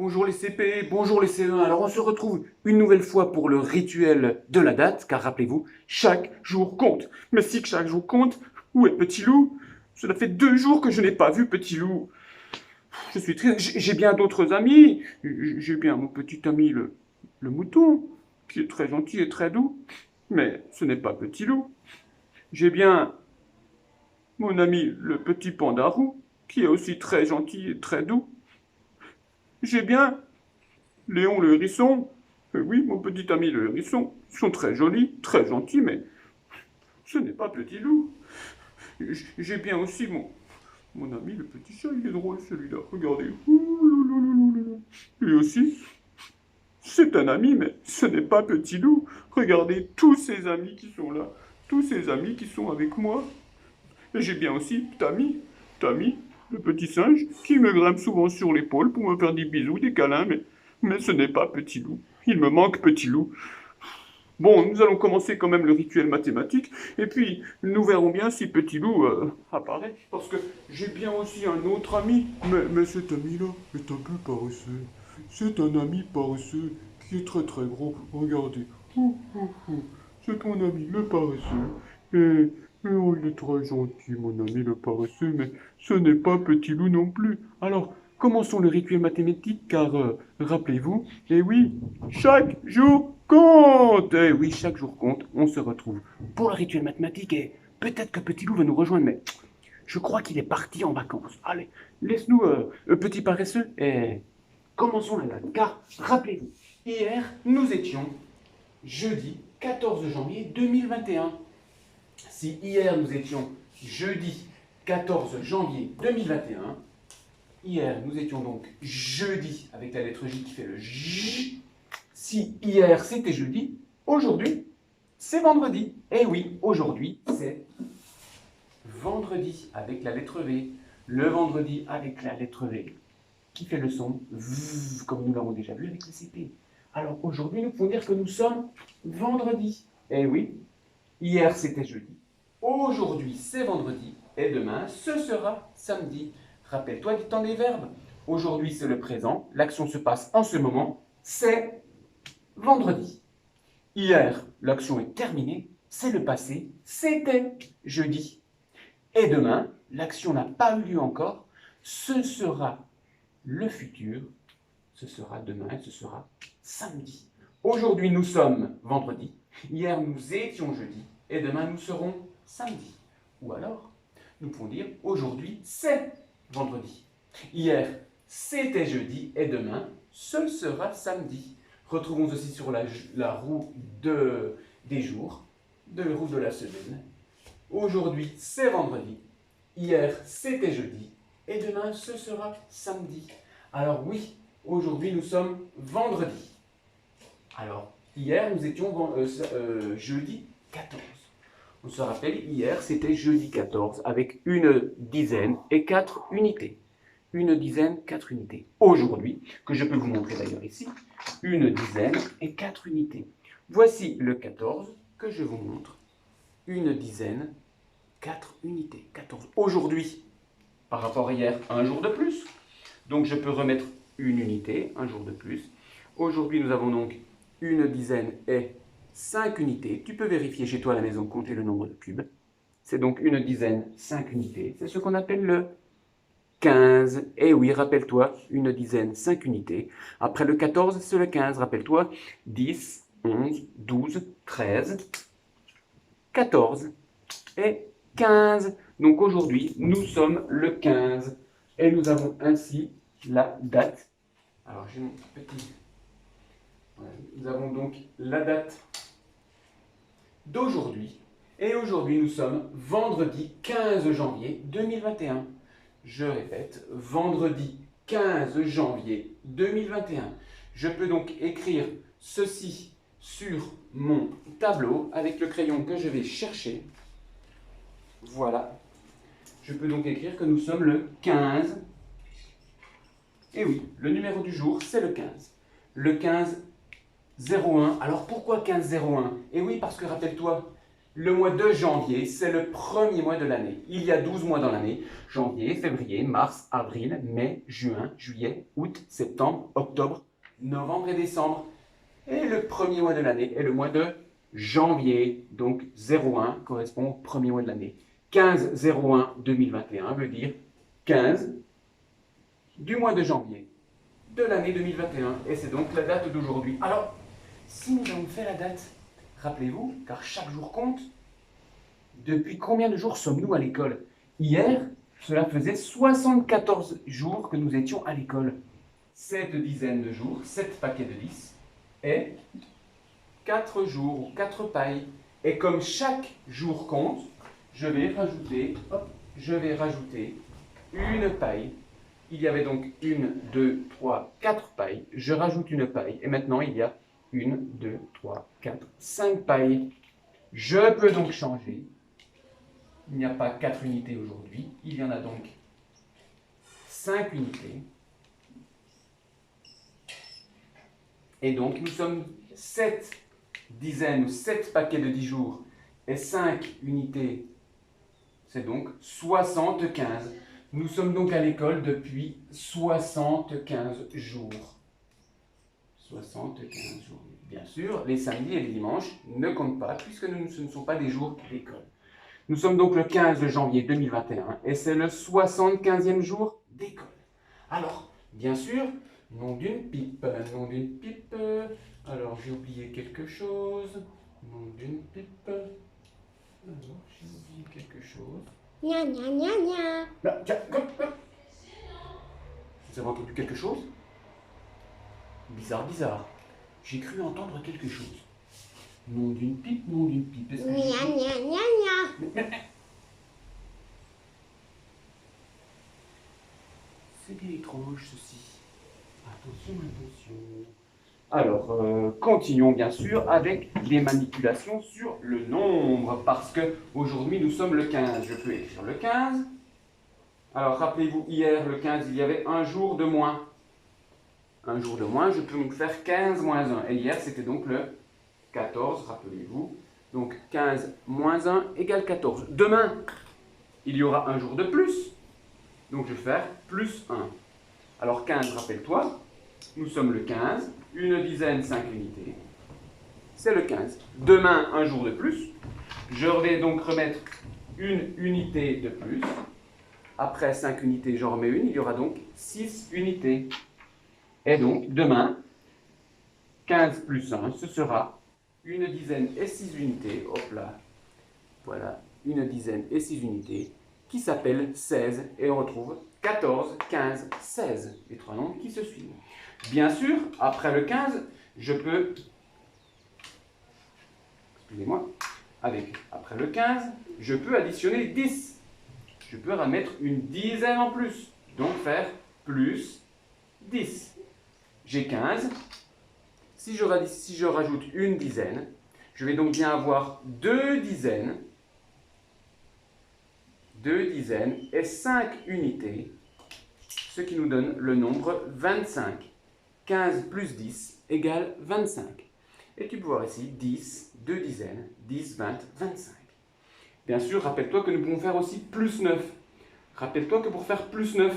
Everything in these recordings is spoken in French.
Bonjour les CP, bonjour les CE1. Alors on se retrouve une nouvelle fois pour le rituel de la date, car rappelez-vous, chaque jour compte. Mais si que chaque jour compte, où est Petit Loup? Cela fait 2 jours que je n'ai pas vu Petit Loup. Je suis triste, j'ai bien d'autres amis. J'ai bien mon petit ami le mouton, qui est très gentil et très doux. Mais ce n'est pas Petit Loup. J'ai bien mon ami le petit panda roux, qui est aussi très gentil et très doux. J'ai bien Léon le hérisson. Oui, mon petit ami le hérisson. Ils sont très jolis, très gentils, mais ce n'est pas Petit Loup. J'ai bien aussi mon ami le petit chat, il est drôle celui-là. Regardez. Lui aussi, c'est un ami, mais ce n'est pas Petit Loup. Regardez tous ces amis qui sont là. Tous ces amis qui sont avec moi. Et j'ai bien aussi Tammy, le petit singe, qui me grimpe souvent sur l'épaule pour me faire des bisous, des câlins, mais ce n'est pas Petit Loup. Il me manque Petit Loup. Bon, nous allons commencer quand même le rituel mathématique, et puis nous verrons bien si Petit Loup apparaît, parce que j'ai bien aussi un autre ami. Mais cet ami-là est un peu paresseux. C'est un ami paresseux qui est très très gros. Regardez. C'est ton ami le paresseux. Oh, il est très gentil, mon ami le paresseux, mais ce n'est pas Petit Loup non plus. Alors, commençons le rituel mathématique, car rappelez-vous, eh oui, chaque jour compte! Eh oui, chaque jour compte. On se retrouve pour le rituel mathématique et peut-être que Petit Loup va nous rejoindre, mais je crois qu'il est parti en vacances. Allez, laisse-nous, petit paresseux, et commençons la date. Car, rappelez-vous, hier, nous étions jeudi 14 janvier 2021. Si hier nous étions jeudi 14 janvier 2021, hier nous étions donc jeudi avec la lettre J qui fait le J. Si hier c'était jeudi, aujourd'hui c'est vendredi. Eh oui, aujourd'hui c'est vendredi avec la lettre V. Le vendredi avec la lettre V qui fait le son V, comme nous l'avons déjà vu avec le CP. Alors aujourd'hui nous pouvons dire que nous sommes vendredi. Eh oui, hier c'était jeudi. Aujourd'hui, c'est vendredi et demain, ce sera samedi. Rappelle-toi du temps des verbes. Aujourd'hui, c'est le présent. L'action se passe en ce moment. C'est vendredi. Hier, l'action est terminée. C'est le passé. C'était jeudi. Et demain, l'action n'a pas eu lieu encore. Ce sera le futur. Ce sera demain et ce sera samedi. Aujourd'hui, nous sommes vendredi. Hier, nous étions jeudi. Et demain, nous serons samedi. Ou alors, nous pouvons dire aujourd'hui, c'est vendredi. Hier, c'était jeudi. Et demain, ce sera samedi. Retrouvons aussi sur la roue des jours, de la roue de la semaine. Aujourd'hui, c'est vendredi. Hier, c'était jeudi. Et demain, ce sera samedi. Alors oui, aujourd'hui, nous sommes vendredi. Alors, hier, nous étions jeudi 14. On se rappelle, hier, c'était jeudi 14 avec une dizaine et 4 unités. Une dizaine, 4 unités. Aujourd'hui, que je peux vous montrer d'ailleurs ici, une dizaine et 4 unités. Voici le 14 que je vous montre. Une dizaine, 4 unités. 14. Aujourd'hui, par rapport à hier, un jour de plus. Donc je peux remettre une unité, un jour de plus. Aujourd'hui, nous avons donc une dizaine et 5 unités. Tu peux vérifier chez toi à la maison, compter le nombre de cubes. C'est donc une dizaine, 5 unités. C'est ce qu'on appelle le 15. Eh oui, rappelle-toi, une dizaine, 5 unités. Après le 14, c'est le 15. Rappelle-toi, 10, 11, 12, 13, 14 et 15. Donc aujourd'hui, nous sommes le 15. Et nous avons ainsi la date. Alors j'ai mon petit... Nous avons donc la date d'aujourd'hui. Et aujourd'hui, nous sommes vendredi 15 janvier 2021. Je répète, vendredi 15 janvier 2021. Je peux donc écrire ceci sur mon tableau avec le crayon que je vais chercher. Voilà. Je peux donc écrire que nous sommes le 15. Et oui, le numéro du jour, c'est le 15. Le 15 01. Alors pourquoi 15 01? Et oui, parce que rappelle-toi, Le mois de janvier, c'est le premier mois de l'année. Il y a 12 mois dans l'année. Janvier, février, mars, avril, mai, juin, juillet, août, septembre, octobre, novembre et décembre. Et le premier mois de l'année est le mois de janvier. Donc 01 correspond au premier mois de l'année. 15-01-2021 veut dire 15 du mois de janvier de l'année 2021. Et c'est donc la date d'aujourd'hui. Alors, si nous avons fait la date, rappelez-vous, car chaque jour compte, depuis combien de jours sommes-nous à l'école? Hier, cela faisait 74 jours que nous étions à l'école. 7 dizaines de jours, 7 paquets de 10, et 4 jours ou 4 pailles. Et comme chaque jour compte, je vais rajouter une paille. Il y avait donc 1, 2, 3, 4 pailles. Je rajoute une paille. Et maintenant, il y a 1, 2, 3, 4, 5 pailles. Je peux donc changer. Il n'y a pas 4 unités aujourd'hui. Il y en a donc 5 unités. Et donc, nous sommes 7 dizaines ou 7 paquets de 10 jours et 5 unités. C'est donc 75. Nous sommes donc à l'école depuis 75 jours. 75 jours. Bien sûr, les samedis et les dimanches ne comptent pas puisque ce ne sont pas des jours d'école. Nous sommes donc le 15 janvier 2021 et c'est le 75e jour d'école. Alors, bien sûr, nom d'une pipe. Alors, j'ai oublié quelque chose. Nom d'une pipe. Alors, j'ai oublié quelque chose. Gna gna gna gna. Là, tiens, hop, hop. Vous avez entendu quelque chose? Bizarre, bizarre. J'ai cru entendre quelque chose. Nom d'une pipe, nom d'une pipe. Est-ce que Gna gna gna gna. C'est bien étrange ceci. Attention, attention. Alors, continuons bien sûr avec les manipulations sur le nombre, parce que aujourd'hui nous sommes le 15. Je peux écrire le 15. Alors, rappelez-vous, hier, le 15, il y avait un jour de moins. Un jour de moins, je peux donc faire 15 moins 1. Et hier, c'était donc le 14, rappelez-vous. Donc, 15 moins 1 égale 14. Demain, il y aura un jour de plus. Donc, je vais faire plus 1. Alors, 15, rappelle-toi, nous sommes le 15. Une dizaine, 5 unités. C'est le 15. Demain, un jour de plus. Je vais donc remettre une unité de plus. Après 5 unités, j'en remets une. Il y aura donc 6 unités. Et donc, demain, 15 plus 1, ce sera une dizaine et 6 unités. Hop là. Voilà, une dizaine et 6 unités qui s'appellent 16. Et on retrouve 14, 15, 16. Les trois nombres qui se suivent. Bien sûr, après le 15, je peux... Excusez-moi. Après le 15, je peux additionner 10. Je peux remettre une dizaine en plus. Donc faire plus 10. J'ai 15. Si je rajoute une dizaine, je vais donc bien avoir 2 dizaines. 2 dizaines et 5 unités. Ce qui nous donne le nombre 25. 15 plus 10 égale 25. Et tu peux voir ici 10, 2 dizaines, 10, 20, 25. Bien sûr, rappelle-toi que nous pouvons faire aussi plus 9. Rappelle-toi que pour faire plus 9,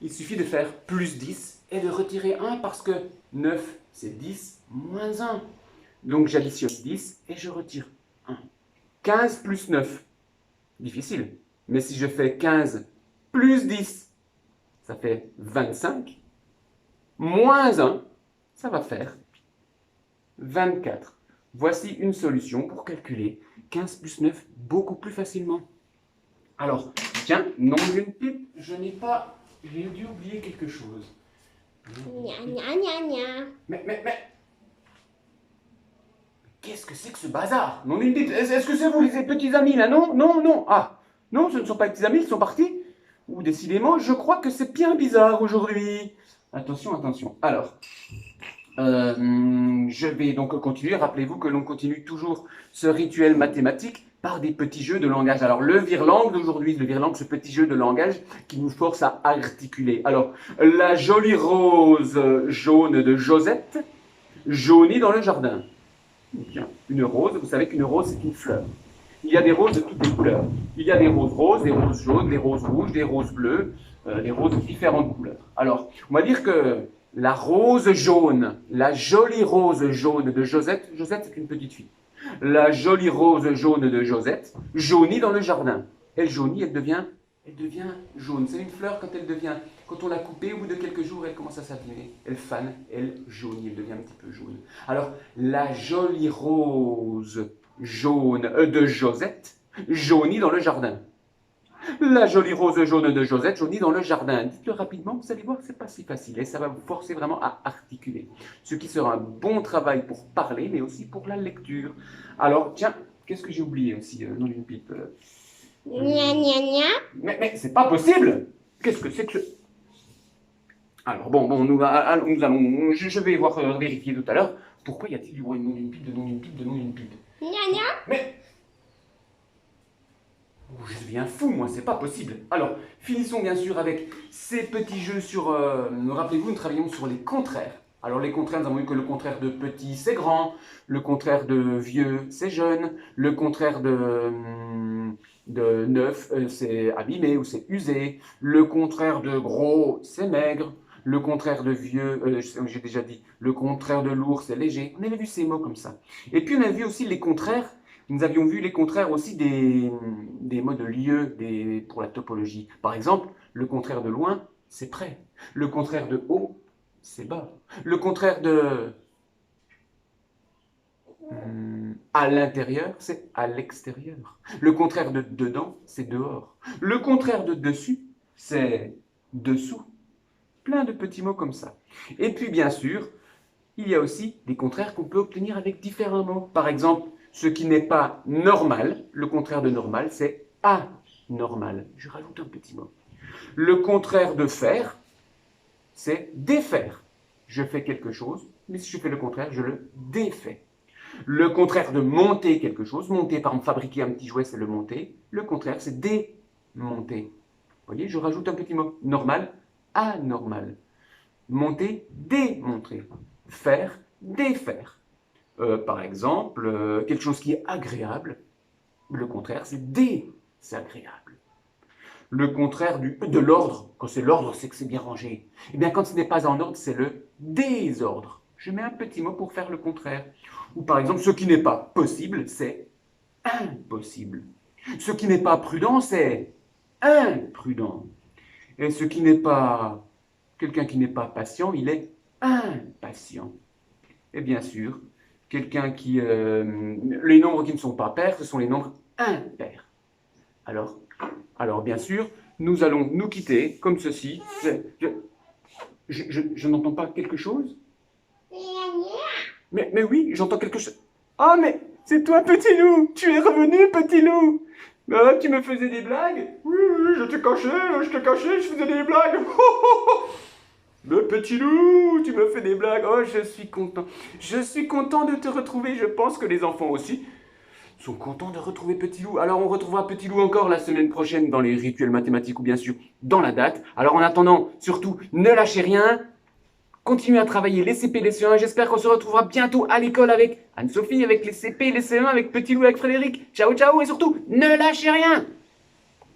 il suffit de faire plus 10 et de retirer 1 parce que 9, c'est 10 moins 1. Donc j'additionne 10 et je retire 1. 15 plus 9, difficile. Mais si je fais 15 plus 10, ça fait 25. Moins 1, ça va faire 24. Voici une solution pour calculer 15 plus 9 beaucoup plus facilement. Alors, tiens, nom d'une pipe, j'ai dû oublier quelque chose. Gna gna gna gna. Mais, qu'est-ce que c'est que ce bazar? Nom d'une pipe, est-ce que c'est vous les petits amis là? Non, non, non. Ah, non, ce ne sont pas les petits amis, ils sont partis. Ou décidément, je crois que c'est bien bizarre aujourd'hui. Attention, attention. Alors, je vais donc continuer. Rappelez-vous que l'on continue toujours ce rituel mathématique par des petits jeux de langage. Alors, le virlangue d'aujourd'hui, ce petit jeu de langage qui nous force à articuler. Alors, la jolie rose jaune de Josette jaunie dans le jardin. Tiens, une rose, vous savez qu'une rose, c'est une fleur. Il y a des roses de toutes les couleurs. Il y a des roses roses, des roses jaunes, des roses rouges, des roses bleues, des roses de différentes couleurs. Alors, on va dire que la rose jaune, la jolie rose jaune de Josette, Josette c'est une petite fille, la jolie rose jaune de Josette jaunit dans le jardin. Elle jaunit, elle devient jaune. C'est une fleur quand on l'a coupée, au bout de quelques jours, elle commence à s'abîmer. Elle fane, elle jaunit, elle devient un petit peu jaune. Alors, la jolie rose jaune de Josette jaunit dans le jardin. La jolie rose jaune de Josette jaunit dans le jardin. Dites-le rapidement, vous allez voir, c'est pas si facile et ça va vous forcer vraiment à articuler. Ce qui sera un bon travail pour parler, mais aussi pour la lecture. Alors, tiens, qu'est-ce que j'ai oublié aussi dans une pipe Gna gna gna. Mais c'est pas possible. Qu'est-ce que c'est que ce... Alors, bon, nous allons... Je vais vérifier tout à l'heure. Pourquoi y a-t-il du bruit de nom d'une pipe, de nom d'une pipe, de nom d'une pipe? Gna gna. Mais... Oh, je deviens fou, moi, c'est pas possible. Alors, finissons bien sûr avec ces petits jeux sur... Rappelez-vous, nous travaillons sur les contraires. Alors, les contraires, nous avons vu que le contraire de petit, c'est grand. Le contraire de vieux, c'est jeune. Le contraire de neuf, c'est abîmé ou c'est usé. Le contraire de gros, c'est maigre. Le contraire de vieux, j'ai déjà dit, le contraire de lourd, c'est léger. On avait vu ces mots comme ça. Et puis, on a vu aussi les contraires. Nous avions vu les contraires aussi des mots de lieu pour la topologie. Par exemple, le contraire de loin, c'est près. Le contraire de haut, c'est bas. Le contraire de à l'intérieur, c'est à l'extérieur. Le contraire de dedans, c'est dehors. Le contraire de dessus, c'est dessous. Plein de petits mots comme ça. Et puis, bien sûr, il y a aussi des contraires qu'on peut obtenir avec différents mots. Par exemple, ce qui n'est pas normal, le contraire de normal, c'est anormal. Je rajoute un petit mot. Le contraire de faire, c'est défaire. Je fais quelque chose, mais si je fais le contraire, je le défais. Le contraire de monter quelque chose, monter, par exemple, fabriquer un petit jouet, c'est le monter. Le contraire, c'est démonter. Vous voyez, je rajoute un petit mot. Normal, anormal. Monter, démontrer. Faire, défaire. Par exemple, quelque chose qui est agréable, le contraire, c'est désagréable. Le contraire de l'ordre, quand c'est l'ordre, c'est que c'est bien rangé. Eh bien, quand ce n'est pas en ordre, c'est le désordre. Je mets un petit mot pour faire le contraire. Ou par exemple, ce qui n'est pas possible, c'est impossible. Ce qui n'est pas prudent, c'est imprudent. Et ce qui n'est pas... Quelqu'un qui n'est pas patient, il est impatient. Et bien sûr, quelqu'un qui... les nombres qui ne sont pas pairs, ce sont les nombres impairs. Alors bien sûr, nous allons nous quitter comme ceci. Je n'entends pas quelque chose? Mais oui, j'entends quelque chose. Ah, mais c'est toi, petit loup! Tu es revenu, petit loup! Ah, tu me faisais des blagues? Oui, je te cachais, je faisais des blagues. Le petit loup, tu me fais des blagues. Oh, je suis content. Je suis content de te retrouver. Je pense que les enfants aussi sont contents de retrouver Petit Loup. Alors, on retrouvera Petit Loup encore la semaine prochaine dans les rituels mathématiques ou bien sûr dans la date. Alors, en attendant, surtout, ne lâchez rien. Continuez à travailler les CP, les CE1. J'espère qu'on se retrouvera bientôt à l'école avec Anne-Sophie, avec les CP, les CE1, avec Petit Loup, avec Frédéric. Ciao, ciao et surtout, ne lâchez rien!